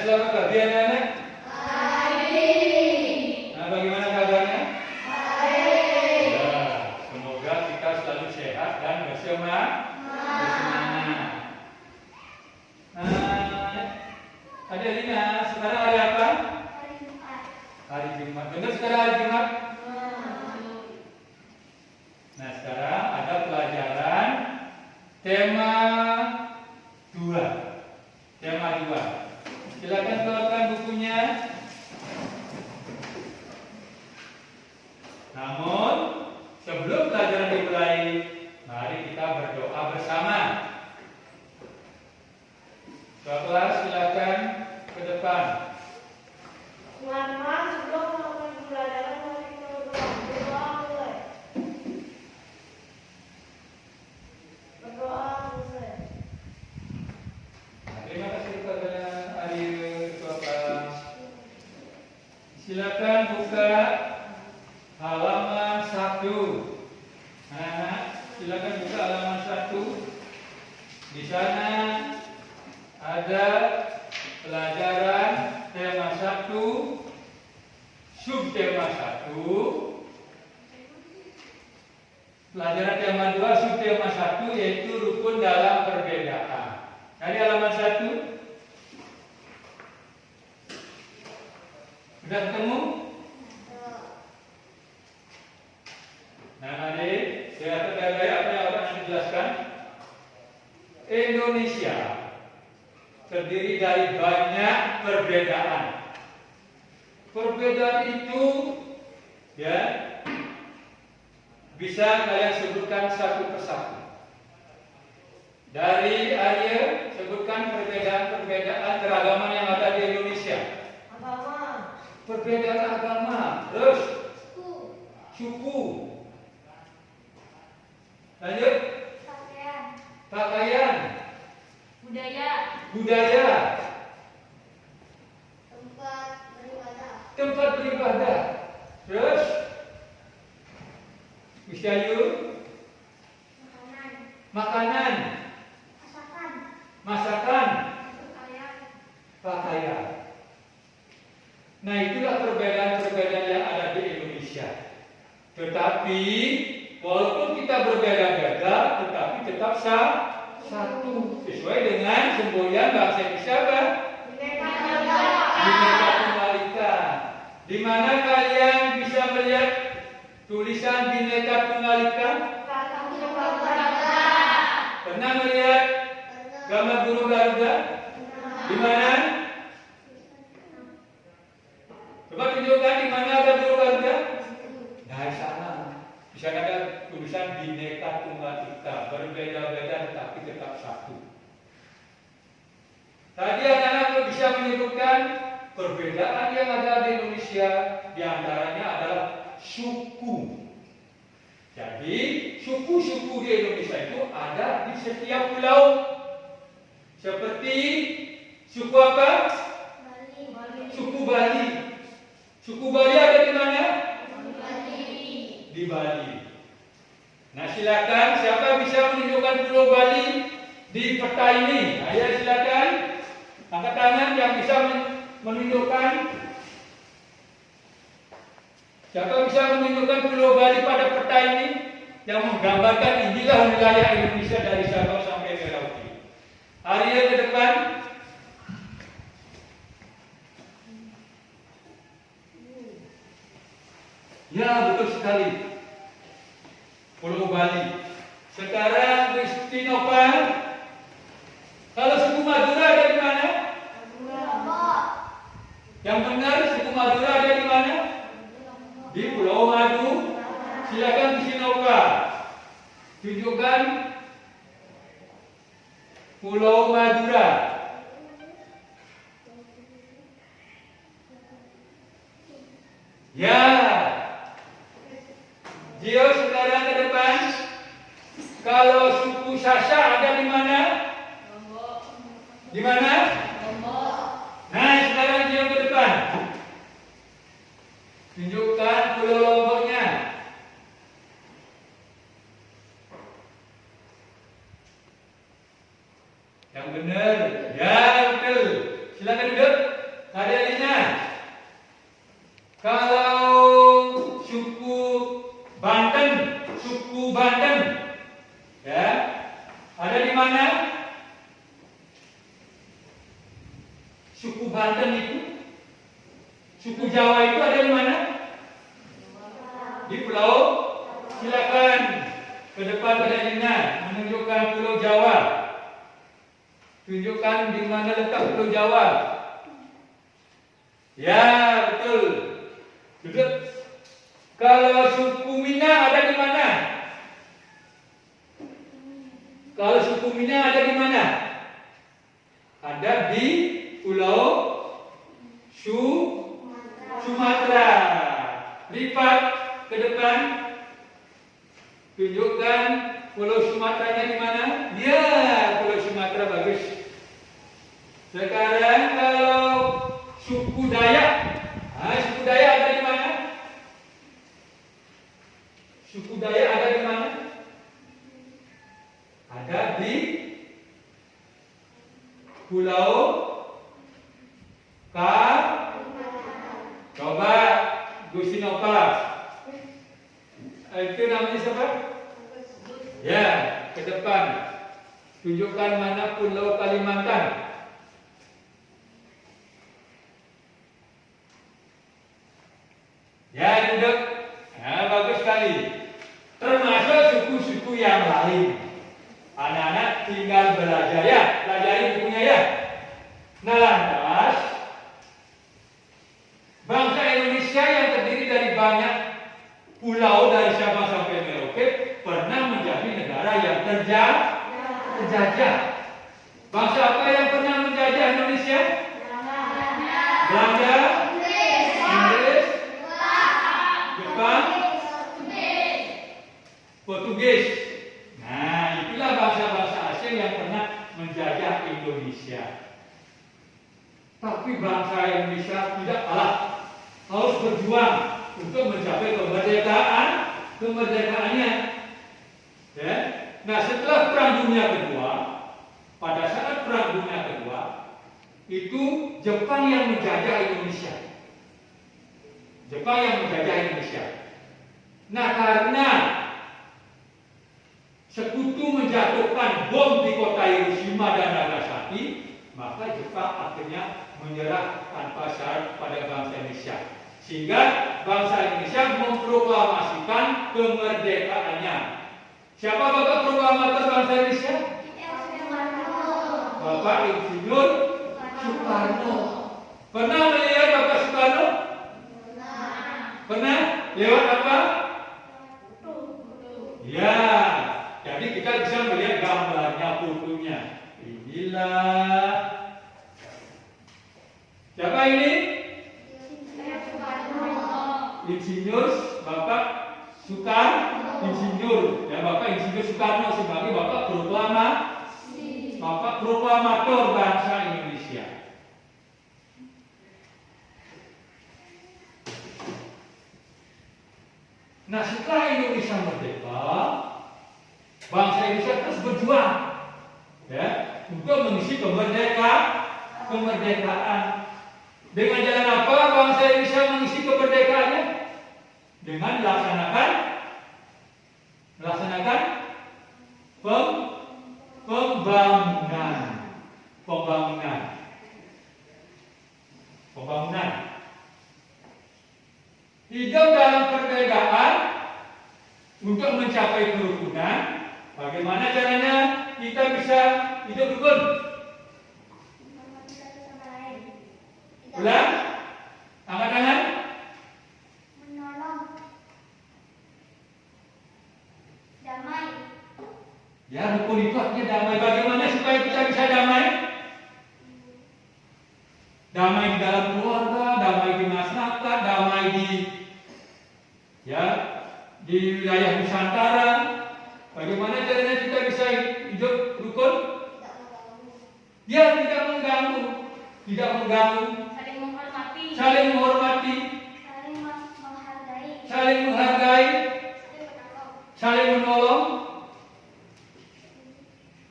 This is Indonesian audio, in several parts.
Selamat pagi anak-anak. Nah, bagaimana kabarnya? Ya, semoga kita selalu sehat dan bersemangat. Adik Lina, sekarang hari apa? Hari Jumat. Benar sekarang hari Jumat? Nah, sekarang ada pelajaran tema 2. Tema 2. Silakan keluarkan bukunya. Namun, sebelum pelajaran dimulai, mari kita berdoa bersama. Ketua kelas silakan ke depan. Teman-teman, sebelum melakukan pembelajaran, mari kita berdoa mulai. Berdoa selesai. Terima kasih kepada Ari Ketua kelas. Silakan buka halaman 1. Anak-anak, silakan buka halaman 1. Di sana ada pelajaran tema 1, subtema 1, pelajaran tema 2, subtema 1, yaitu rukun dalam perbedaan. Dari halaman 1 sudah ketemu? Nah, adik, saya baik-baik apa yang akan dijelaskan. Indonesia terdiri dari banyak perbedaan. Perbedaan itu ya bisa kalian sebutkan satu persatu. Dari Arya, sebutkan perbedaan keragaman yang ada di Indonesia. Agama. Perbedaan agama, terus suku. Lanjut. Pakaian. Budaya. Tempat beribadah. Terus Wisyayu. Makanan. Masakan. Pakaian. Nah, itulah perbedaan-perbedaan yang ada di Indonesia. Tetapi walaupun kita berbeda-beda, tetapi tetap satu, sesuai dengan semboyan bahasa Indonesia apa? Bineka Tunggal Ika. Di mana kalian bisa melihat tulisan Bineka Tunggal Ika? Pernah melihat gambar burung Garuda? Di mana? Coba tunjukkan di mana ada burung Garuda? Nah, di sana. Di sana ada tulisan Bineka Tunggal Ika, berbeda-beda tetapi tetap satu. Tadi anak-anak bisa menyebutkan perbedaan yang ada di Indonesia, diantaranya adalah suku. Jadi suku-suku di Indonesia itu ada di setiap pulau. Seperti suku apa? Suku Bali. Suku Bali ada di mana? Di Bali. Nah, silakan siapa bisa menunjukkan Pulau Bali di peta ini? Ayo silakan angkat tangan yang bisa menunjukkan. Siapa bisa menunjukkan Pulau Bali pada peta ini yang menggambarkan inilah wilayah Indonesia dari Sabang sampai Merauke. Arya ke depan. Ya, betul sekali. Pulau Bali. Sekarang Gusti Nopal, kalau suku Madura ada di mana? Yang benar suku Madura ada di mana? Di Pulau Madu. Silakan Gusti Nopal tunjukkan Pulau Madura. Ya. Gio sekarang ke depan. Kalau suku Sasa ada di mana? Di mana? Nah, sekarang Gio ke depan. Tunjukkan Pulau Lomboknya. Yang benar. Ya, betul. Silakan duduk. Ada Lina. Kalau suku Banten, ya, ada di mana? Suku Banten itu, suku Jawa itu ada di mana? Di Pulau. Silakan ke depan pada Lina menunjukkan Pulau Jawa. Tunjukkan di mana letak Pulau Jawa. Ya, betul. Duduk. Kalau suku Minang ada di mana? Kalau suku Minang ada di mana? Ada di Pulau Sumatera. Lipat ke depan. Tunjukkan Pulau Sumateranya di mana? Ya, Pulau Sumatera bagus. Sekarang kalau suku Dayak, suku Dayak ada di mana? Suku Dayak ada di mana? Ada di Pulau Coba Gusti Nova. Itu namanya siapa? Ya, ke depan. Tunjukkan mana Pulau Kalimantan. Ya, duduk. Nah, bagus sekali. Termasuk suku-suku yang lain. Anak-anak tinggal belajar ya, pelajari bukunya ya. Nah, lantas bangsa Indonesia yang terdiri dari banyak pulau dari Sabang sampai Merauke pernah menjadi negara yang terjajah. Bangsa apa yang pernah menjajah Indonesia? Belanda, Inggris, Jepang, Portugis. Nah, itulah bangsa-bangsa asing yang pernah menjajah Indonesia. Tapi bangsa Indonesia tidak kalah, harus berjuang untuk mencapai kemerdekaannya. Ya. Nah, setelah Perang Dunia Kedua, pada saat Perang Dunia Kedua, itu Jepang yang menjajah Indonesia. Nah, karena sekutu menjatuhkan bom di kota Hiroshima dan Nagasaki, maka Jepang akhirnya menyerah tanpa syarat pada bangsa Indonesia. Sehingga bangsa Indonesia memproklamasikan kemerdekaannya. Siapa bapak proklamator bangsa Indonesia? Bapak Insinyur Soekarno. Pernah melihat Bapak Soekarno? Pernah? Lewat apa? Ya, jadi kita bisa melihat gambarnya, fotonya. Inilah. Siapa ini? Insinyur Bapak Insinyur. Ya, Bapak Insinyur Soekarno sebagai Bapak proklamator bangsa Indonesia. Nah, setelah Indonesia merdeka, bangsa Indonesia terus berjuang, ya, untuk mengisi kemerdekaan. Dengan jalan apa bangsa Indonesia mengisi kemerdekaannya? Dengan melaksanakan pembangunan. Hidup dalam perbedaan untuk mencapai kerukunan. Bagaimana caranya kita bisa hidup rukun? Ulang, angkat tangan. Menolong. Damai. Ya, rukun itu artinya damai. Bagaimana supaya kita bisa damai? Damai di dalam keluarga, damai di masyarakat, damai di wilayah Nusantara. Bagaimana caranya kita bisa hidup rukun? Ya, tidak mengganggu. Saling menghormati, saling menghargai, saling menolong,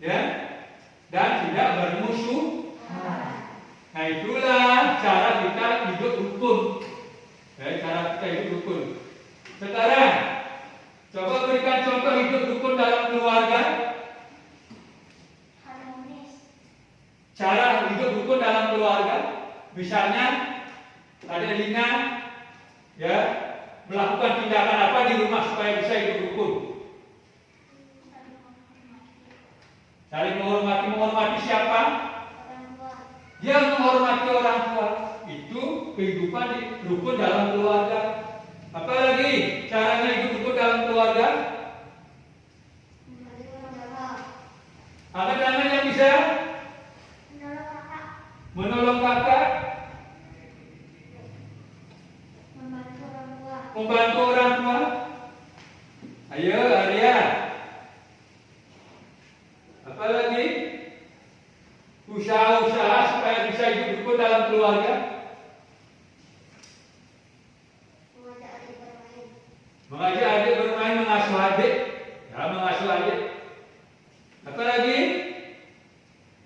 ya, dan tidak kerusuhan. Nah itulah cara kita hidup rukun. Ya, cara kita hidup rukun. Sekarang coba berikan contoh hidup rukun dalam keluarga. Harmonis. Cara hidup rukun dalam keluarga. Misalnya ada Lina ya melakukan tindakan apa di rumah supaya bisa hidup rukun. Saling menghormati. Menghormati siapa? Orang tua. Dia menghormati orang tua. Itu kehidupan di rukun dalam keluarga. Apalagi caranya hidup rukun dalam keluarga? Membantu orang tua. Apa namanya bisa? Menolong kakak. Menolong kakak, Membantu orang tua. membantu orang tua. Ayo Arya. Apalagi? Usaha-usaha supaya bisa hidup rukun dalam keluarga. Mengajak adik bermain. Mengajak adik bermain, mengasuh adik. Ya, mengasuh adik. Apalagi?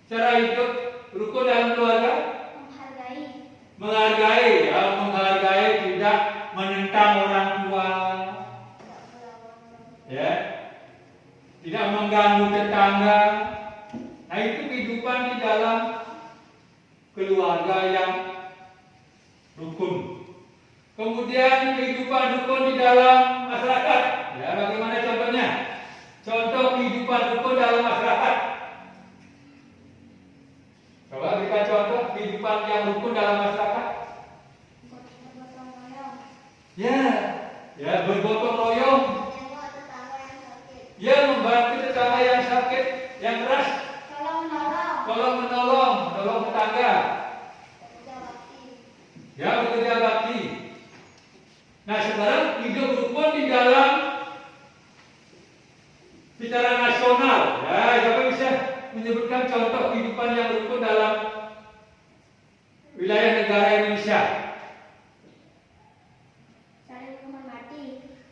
Cara hidup rukun dalam keluarga? Menghargai. Menghargai, ya, menghargai, tidak menentang orang tua. Tidak melawan orang tua. Ya. Tidak mengganggu tetangga. Nah, itu kehidupan di dalam keluarga yang rukun. Kemudian kehidupan rukun di dalam masyarakat. Ya, bagaimana contohnya? Contoh kehidupan rukun dalam masyarakat. Coba berikan contoh kehidupan yang rukun dalam masyarakat. Bergotong royong. Ya, ya bergotong royong. Menjenguk tetangga yang sakit. Ya, membantu tetangga yang sakit, yang keras. Tolong menolong. Tolong menolong, menolong tetangga. Bekerja bakti. Ya, bekerja bakti. Nah, sekarang hidup rukun di dalam secara nasional. Ya, siapa bisa menyebutkan contoh kehidupan yang rukun dalam wilayah negara Indonesia? Saling menghormati.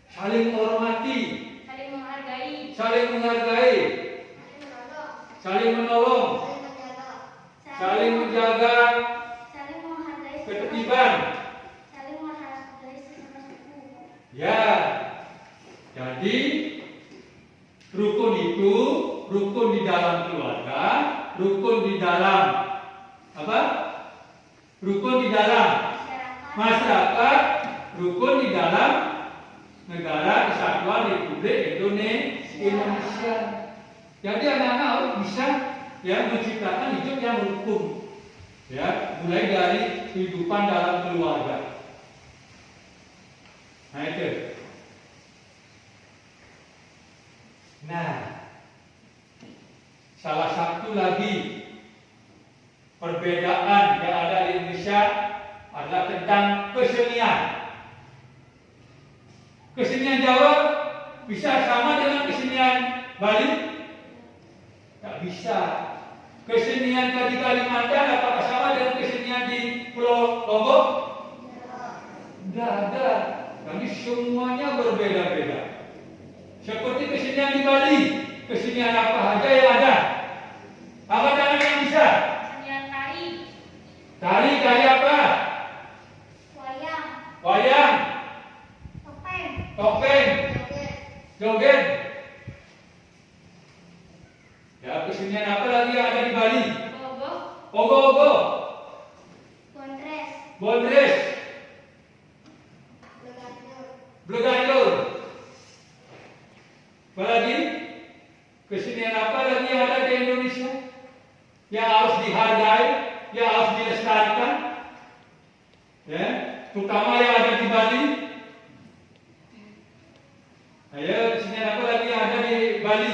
Saling menghormati, Saling menghargai. saling menghargai, Saling menolong. saling menolong, Saling menjaga. saling menjaga Saling menghargai. ketertiban. Saling menghargai sesama suku. Ya, jadi rukun itu rukun di dalam keluarga, rukun di dalam apa? Rukun di dalam masyarakat, rukun di dalam negara kesatuan Republik Indonesia. Jadi anak-anak harus bisa ya menciptakan hidup yang rukun. Ya, mulai dari kehidupan dalam keluarga. Nah itu. Nah, salah satu lagi perbedaan yang ada di Indonesia adalah tentang kesenian. Kesenian Jawa bisa sama dengan kesenian Bali? Tak bisa. Kesenian di Kalimantan apakah sama dengan kesenian di Pulau Lombok? Tidak ada. Kami semuanya berbeda-beda. Seperti kesenian di Bali, kesenian apa saja yang ada? Apa tangan yang bisa? Kesenian tari. Tari apa? Wayang. Wayang, Topeng. topeng, Joget. joget. Ya, kesenian apa lagi yang ada di Bali? Ogo. Ogo-ogo, Gondres. bondres, Begandur. blegandur. Apa lagi? Kesenian apa lagi yang ada di Indonesia? Yang harus dihargai, yang harus dilestarikan. Ya, terutama yang ada di Bali. Ayo, kesenian apa lagi yang ada di Bali?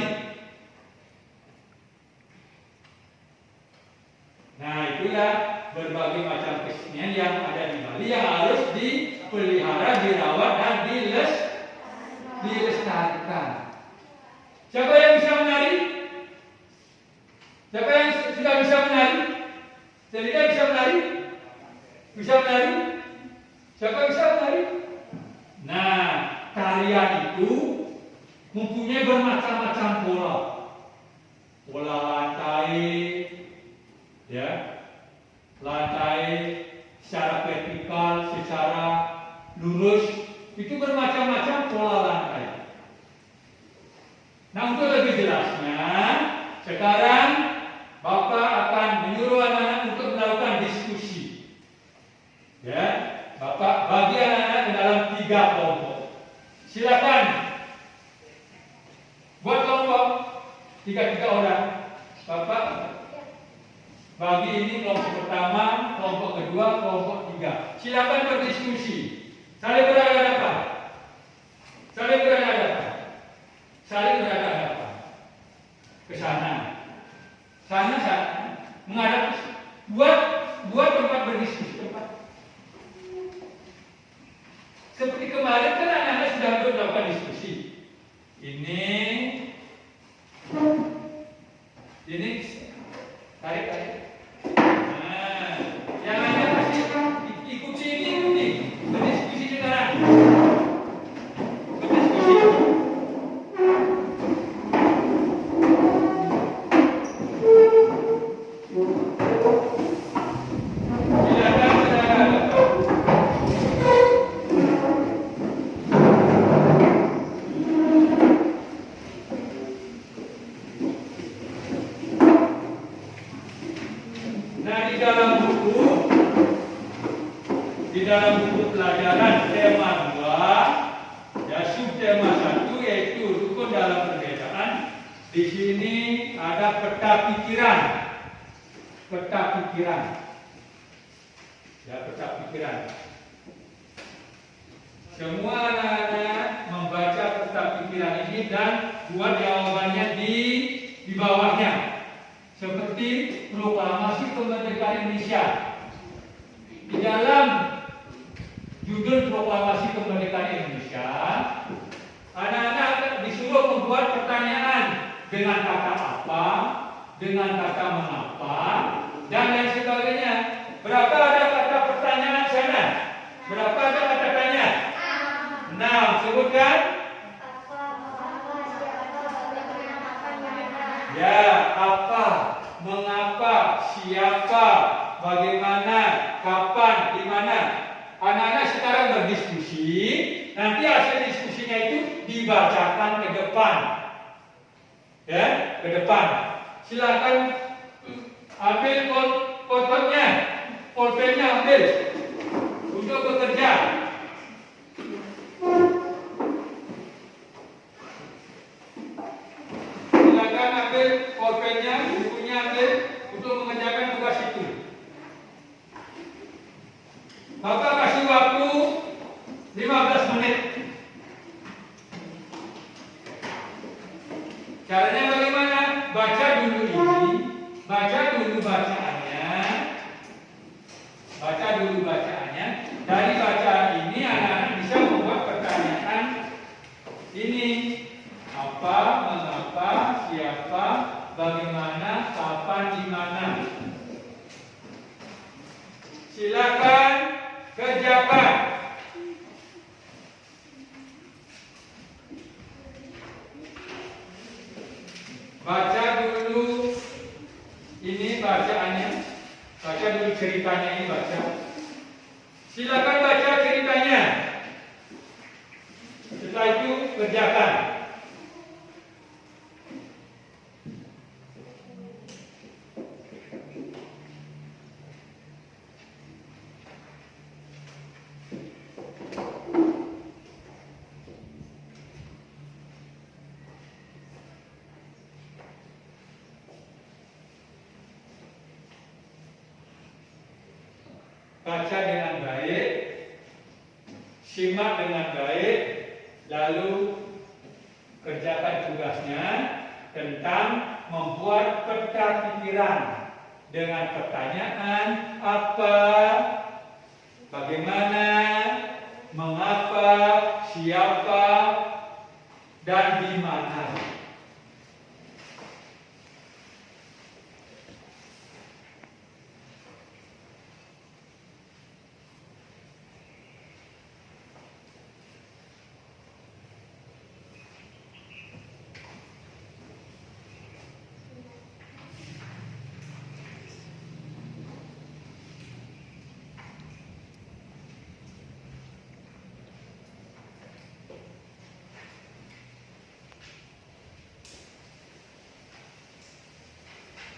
Nah, itulah berbagai macam kesenian yang ada di Bali yang harus dipelihara, dirawat, dan dilestarikan. Siapa yang bisa menari? Siapa yang sudah bisa menari? Selina bisa menari? Bisa menari? Siapa yang bisa menari? Nah, tarian itu mempunyai bermacam-macam pola. Pola lantai, Ya, lantai secara vertikal, secara lurus, itu bermacam-macam pola lantai. Nah, untuk lebih jelasnya, sekarang Bapak akan menyuruh anak-anak untuk melakukan diskusi. Ya, Bapak bagi anak-anak ke dalam 3 kelompok. Silakan buat kelompok 3 orang. Bapak bagi ini kelompok pertama, kelompok kedua, kelompok 3. Silakan berdiskusi. Saling berhadapan. Saling berhadapan. Saling berhadapan. Ke sana. Sana menghadap. Buat tempat berdiskusi. Seperti kemarin kan anak-anak sudah melakukan diskusi. Ini tarik. Nah, yang ada pasti ikuti ini. Berdiskusi sekarang. Berdiskusi. Di dalam buku pelajaran tema 2, ya subtema 1 yaitu rukun dalam perbedaan. Di sini ada peta pikiran. Peta pikiran. Ya, peta pikiran. Semua anak-anak membaca peta pikiran ini dan buat jawabannya di bawahnya. Seperti proklamasi kemerdekaan Indonesia. Di dalam judul proklamasi kemerdekaan Indonesia, anak-anak disuruh membuat pertanyaan dengan kata apa, dengan kata mengapa, dan lain sebagainya. Berapa ada kata pertanyaan sana? Berapa ada kata tanya? 6. Sebutkan. Ya, apa, mengapa, siapa, bagaimana, kapan, di mana. Anak-anak sekarang berdiskusi, nanti hasil diskusinya itu dibacakan ke depan. Ya, ke depan. Silakan ambil pulpennya ambil untuk bekerja. Silakan ambil pulpennya, bukunya ambil untuk mengerjakan tugas itu. Bapak kasih waktu 15 menit. Caranya bagaimana? Baca dulu ini, baca dulu bacaannya. Baca dulu bacaannya. Dari bacaan ini anak-anak bisa membuat pertanyaan ini. Apa, mengapa, siapa, bagaimana, kapan, di mana. Silakan kerjakan. Baca dulu ini bacaannya. Baca dulu ceritanya ini baca. Silakan baca ceritanya. Setelah itu kerjakan. Baca dengan baik, simak dengan baik, lalu kerjakan tugasnya tentang membuat peta pikiran dengan pertanyaan apa, bagaimana, mengapa, siapa, dan di mana.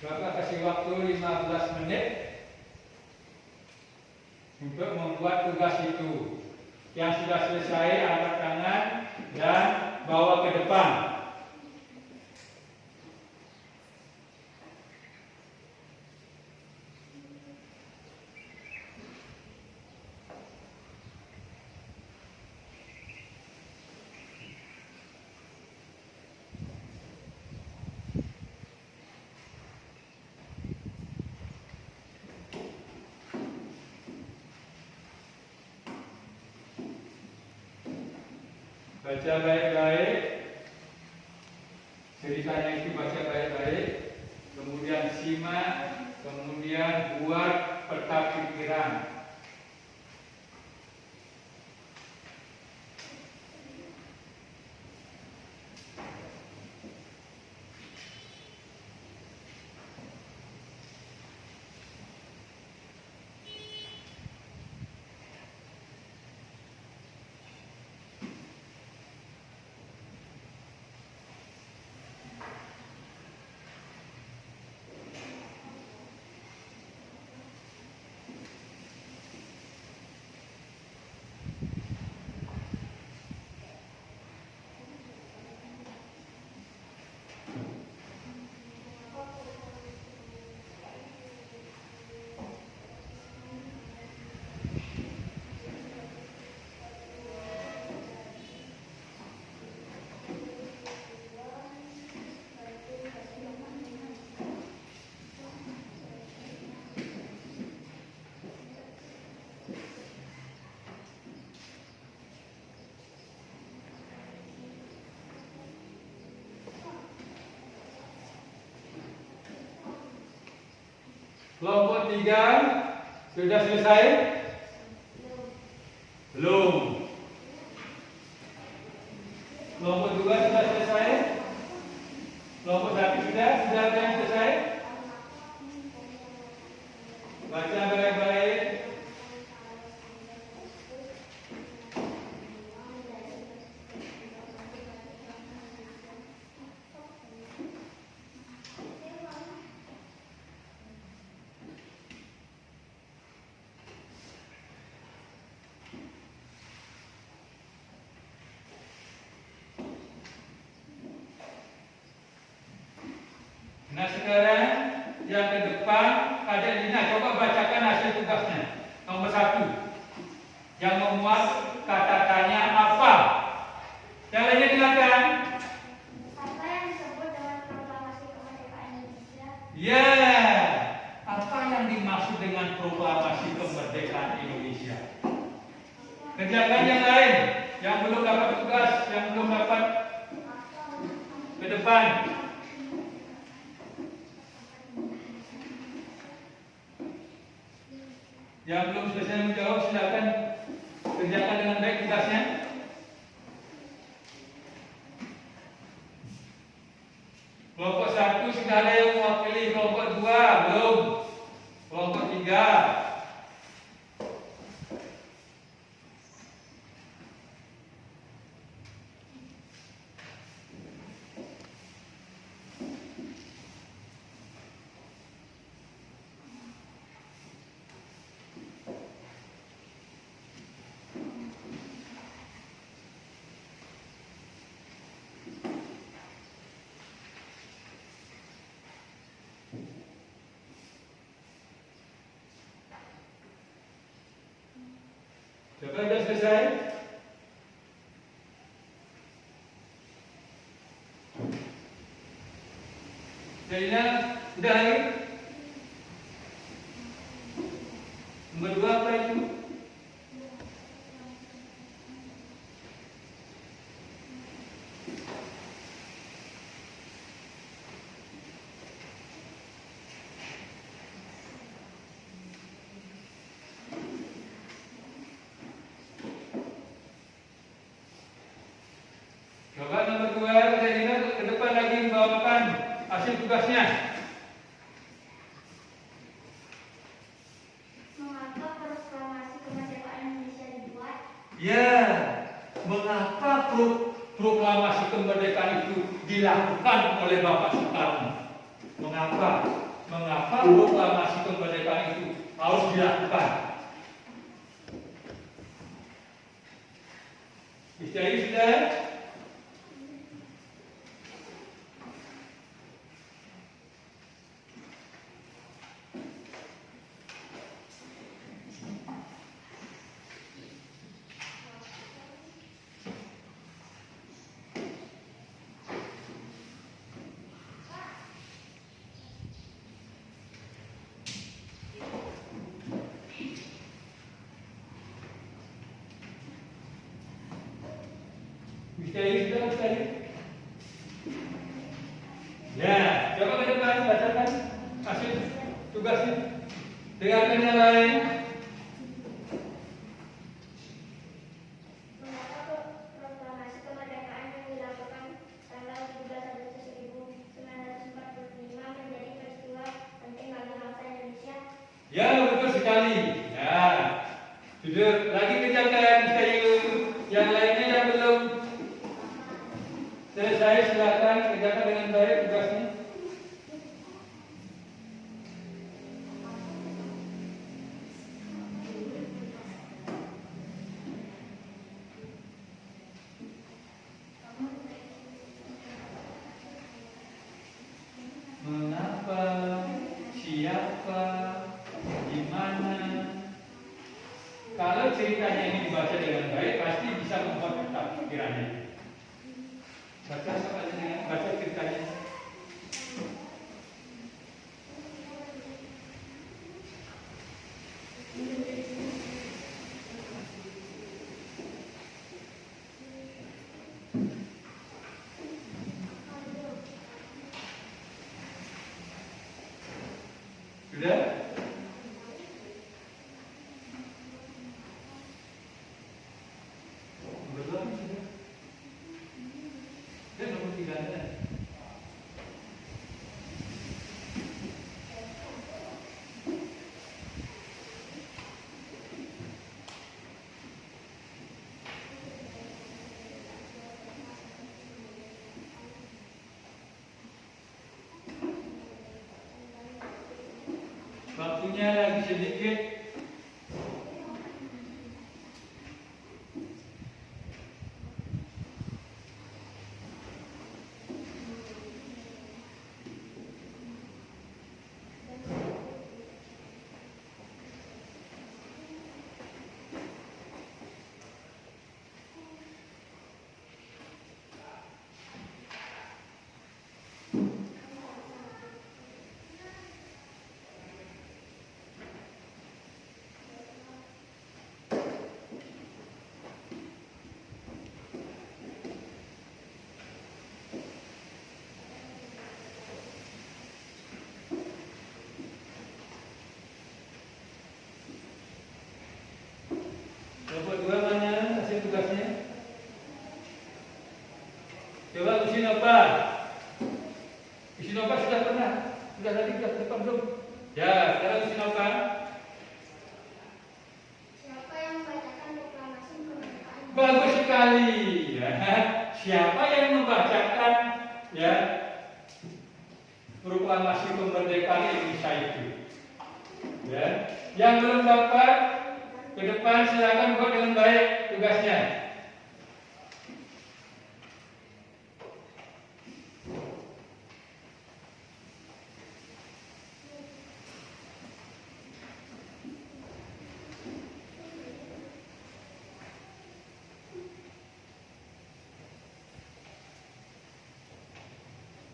Bapak kasih waktu 15 menit untuk membuat tugas itu. Yang sudah selesai angkat tangan dan bawa ke depan. Baca baik-baik, ceritanya itu baca baik-baik, kemudian simak, kemudian buat peta pikiran. Kelompok 3 sudah selesai? Belum. Kelompok 2 sudah selesai? Kelompok 1 sudah ada yang selesai? Baca baik-baik. Nah sekarang yang ke depan ada Lina, coba bacakan hasil tugasnya. Nomor 1 yang memuat kata tanya apa? Yang lainnya silakan. Apa yang disebut dengan proklamasi kemerdekaan Indonesia? Ya, apa yang dimaksud dengan proklamasi kemerdekaan Indonesia? Kerjakan yang lain, yang belum dapat tugas, yang belum dapat ke depan. Yang belum selesai menjawab silakan kerjakan dengan baik tugasnya. Kelompok 1 sudah ada yang mewakili, kelompok 2 belum. Kelompok 3. Coba sudah selesai? Jadinya udah lagi? Nomor 2 apa itu? Coba nomor 2 Jadinya ke depan lagi membawakan hasil tugasnya. Mengapa proklamasi kemerdekaan Indonesia dibuat? Ya, mengapa proklamasi kemerdekaan itu dilakukan oleh Bapak Soekarno? Mengapa? Mengapa proklamasi kemerdekaan itu harus dilakukan? Jadi sudah. Misteri sudah, misteri. Ya, coba ke depan, bacakan hasil tugasnya. Dengarkan yang lain. Mengapa proklamasi kemerdekaan yang dilakukan tanggal 17 Agustus 1945 menjadi peristiwa penting bagi bangsa Indonesia? Ya, betul sekali. Ya, sudah lagi kerjakan misteri yang lainnya yang belum selesai, silakan kerjakan dengan baik tugasnya. Mengapa, siapa, di mana? Kalau ceritanya ini dibaca dengan baik, pasti bisa membuat kita pikirannya. Baca apa dengan baca ceritanya. Sudah? Belum sudah. Dan nomor 3-nya. Waktunya lagi sedikit. Kelompok 2 mana hasil tugasnya? Coba uji Nova. Uji Nova sudah pernah? Sudah tadi kita depan belum? Ya, sekarang uji Nova. Siapa yang membacakan proklamasi kemerdekaan? Bagus sekali. Ya. Siapa yang membacakan ya proklamasi kemerdekaan Indonesia itu? Ya. Yang belum dapat ke depan silakan buat dengan baik tugasnya.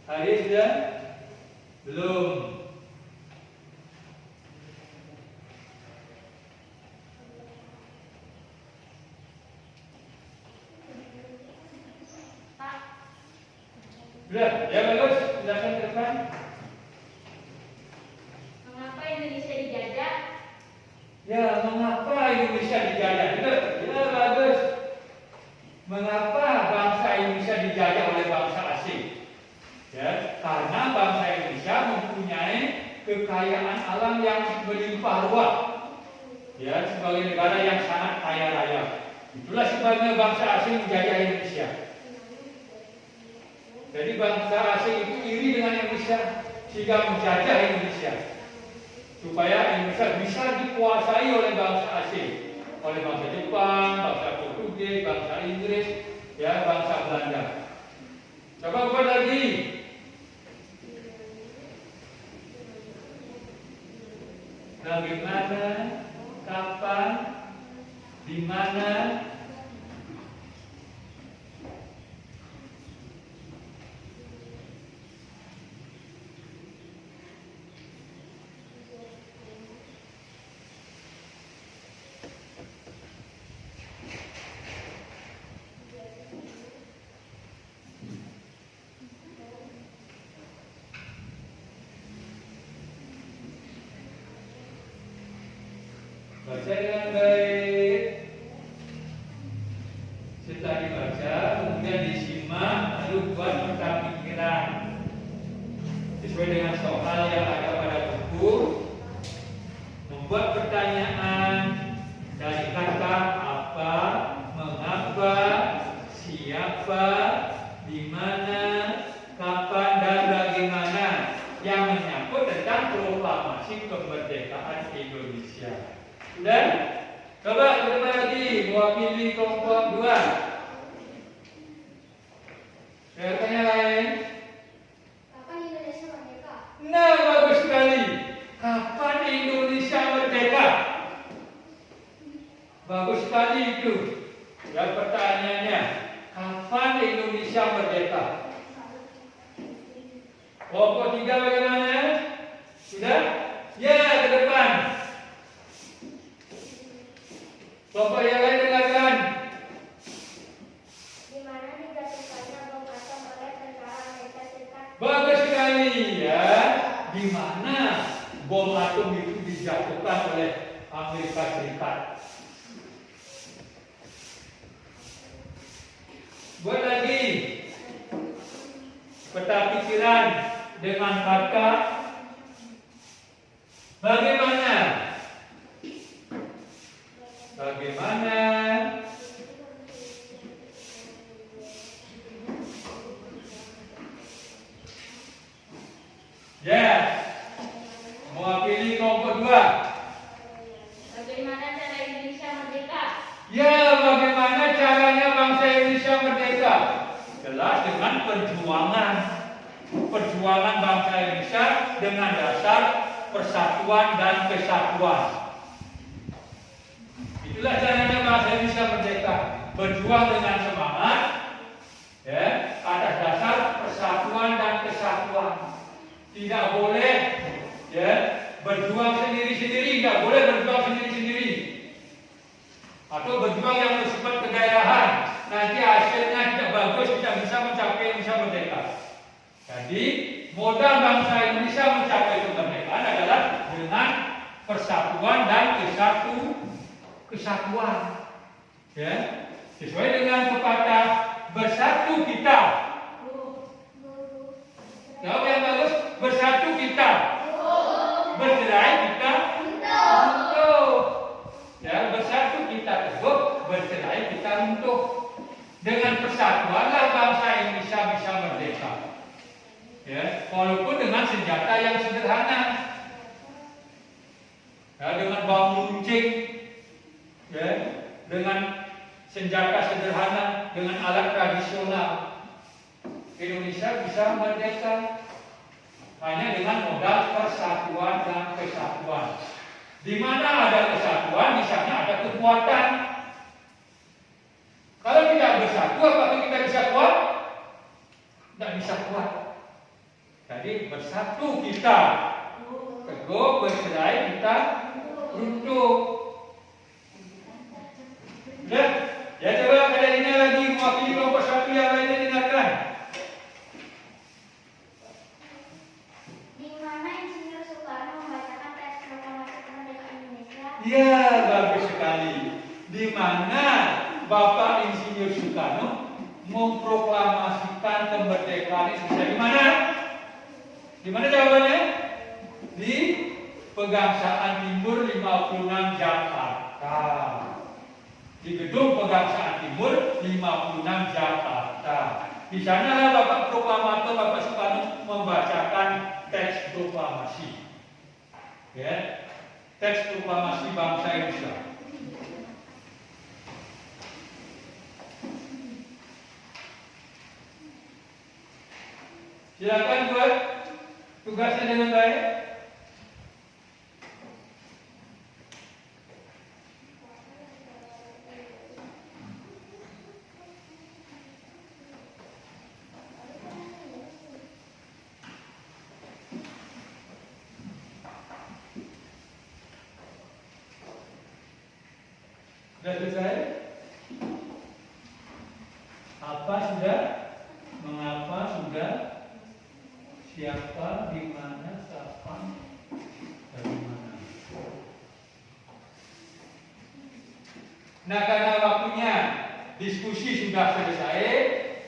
Hari sudah? Belum. Pak, Sudah, ya bagus. Silakan ke depan. mengapa Indonesia dijajah? Ya, mengapa Indonesia dijajah? Betul. Ya, bagus. Mengapa bangsa Indonesia dijajah oleh bangsa asing? Ya, karena bangsa Indonesia mempunyai kekayaan alam yang melimpah ruah. Ya, sebagai negara yang sangat kaya raya. Itulah sebabnya bangsa asing menjajah Indonesia. Jadi bangsa asing itu iri dengan Indonesia sehingga menjajah Indonesia. supaya Indonesia bisa dikuasai oleh bangsa asing, oleh bangsa Jepang, bangsa Portugis, bangsa Inggris, ya, bangsa Belanda. Coba buat lagi. Bagaimana, kapan, di mana, baca dengan baik. Setelah dibaca, kemudian disimak, lalu buat peta pikiran sesuai dengan soal yang ada pada buku. Membuat pertanyaan dari kata apa, mengapa, siapa, di mana, kapan, dan bagaimana yang menyangkut tentang proklamasi kemerdekaan Indonesia. Sudah? Coba kita lagi mewakili kelompok 2. Tanya lain. Kapan Indonesia merdeka? Nah, bagus sekali. Kapan Indonesia merdeka? Bagus sekali itu. Ya, pertanyaannya, kapan Indonesia merdeka? Kelompok 3 bagaimana? Sudah? Ya, ke depan. Kelompok yang lain dengarkan. Di mana dijatuhkannya bom atom oleh tentara Amerika Serikat? Bagus sekali ya. Di mana bom atom itu dijatuhkan oleh Amerika Serikat? Buat lagi peta pikiran dengan kata bagaimana. Bagaimana? Ya, mewakili kelompok 2. Bagaimana cara Indonesia merdeka? Ya, bagaimana caranya bangsa Indonesia merdeka? Jelas dengan perjuangan. Perjuangan bangsa Indonesia dengan dasar persatuan dan kesatuan. Itulah caranya bangsa Indonesia merdeka. Berjuang dengan semangat, ya, atas dasar persatuan dan kesatuan. Tidak boleh, ya, berjuang sendiri-sendiri. Tidak boleh berjuang sendiri-sendiri. Atau berjuang yang bersifat kedaerahan. Nanti hasilnya tidak bagus, tidak bisa mencapai Indonesia merdeka. Jadi modal bangsa Indonesia mencapai kemerdekaan adalah dengan persatuan dan kesatuan. Ya, sesuai dengan pepatah bersatu kita. Jawab yang bagus, bersatu kita. Bercerai kita. Ya, bersatu kita teguh, bercerai kita runtuh. Dengan persatuanlah bangsa Indonesia bisa merdeka. Ya, walaupun dengan senjata yang sederhana. Ya, dengan bambu runcing, ya, dengan senjata sederhana, dengan alat tradisional, Indonesia bisa merdeka hanya dengan modal persatuan dan kesatuan. Di mana ada kesatuan, di sana ada kekuatan. Kalau tidak bersatu, apakah kita bisa kuat? Tidak bisa kuat. Jadi bersatu kita teguh, bercerai kita runtuh. Sudah? Ya, coba kalian ini lagi mewakili kelompok 1 yang lainnya dengarkan. Di mana Insinyur Soekarno membacakan teks proklamasi kemerdekaan Indonesia? Ya, bagus sekali. Di mana Bapak Insinyur Soekarno memproklamasikan kemerdekaan Indonesia? Di mana? Di mana jawabannya? Di Pegangsaan Timur 56 Jakarta. Di gedung Pegangsaan Timur 56 Jakarta. Di sana Bapak Proklamator Bapak Soekarno membacakan teks proklamasi. Ya, teks proklamasi bangsa Indonesia. Silakan buat tugasnya dengan baik. Sudah selesai? Apa sudah? Mengapa sudah? Siapa, di mana, kapan, dari mana? Nah, karena waktunya diskusi sudah selesai,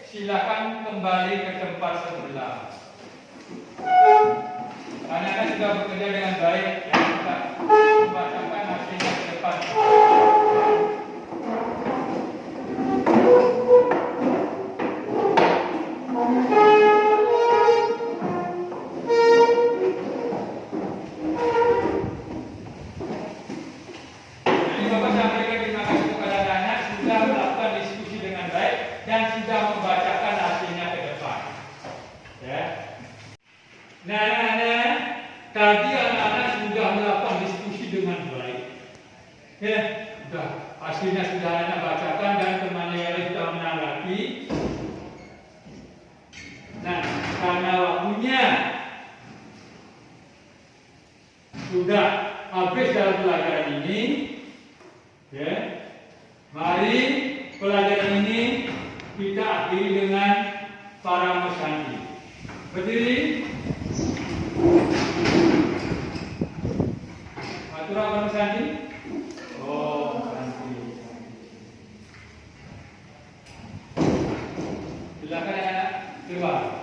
silakan kembali ke tempat sebelah. Karena kan sudah bekerja dengan baik, ya, kita membacakan hasilnya ke depan. Jadi Bapak sampaikan terima kasih kepada anak sudah melakukan diskusi dengan baik dan sudah membacakan hasilnya ke depan. Ya. Nah, anak-anak, tadi anak-anak sudah melakukan diskusi dengan baik. Ya, sudah hasilnya sudah anak bacakan dan temannya yang sudah menanggapi. Nah, karena waktunya sudah habis dalam pelajaran ini, ya, mari pelajaran ini kita akhiri dengan para mesanti. Berdiri. Atur apa mesanti? Oh, mesanti. Silakan anak keluar.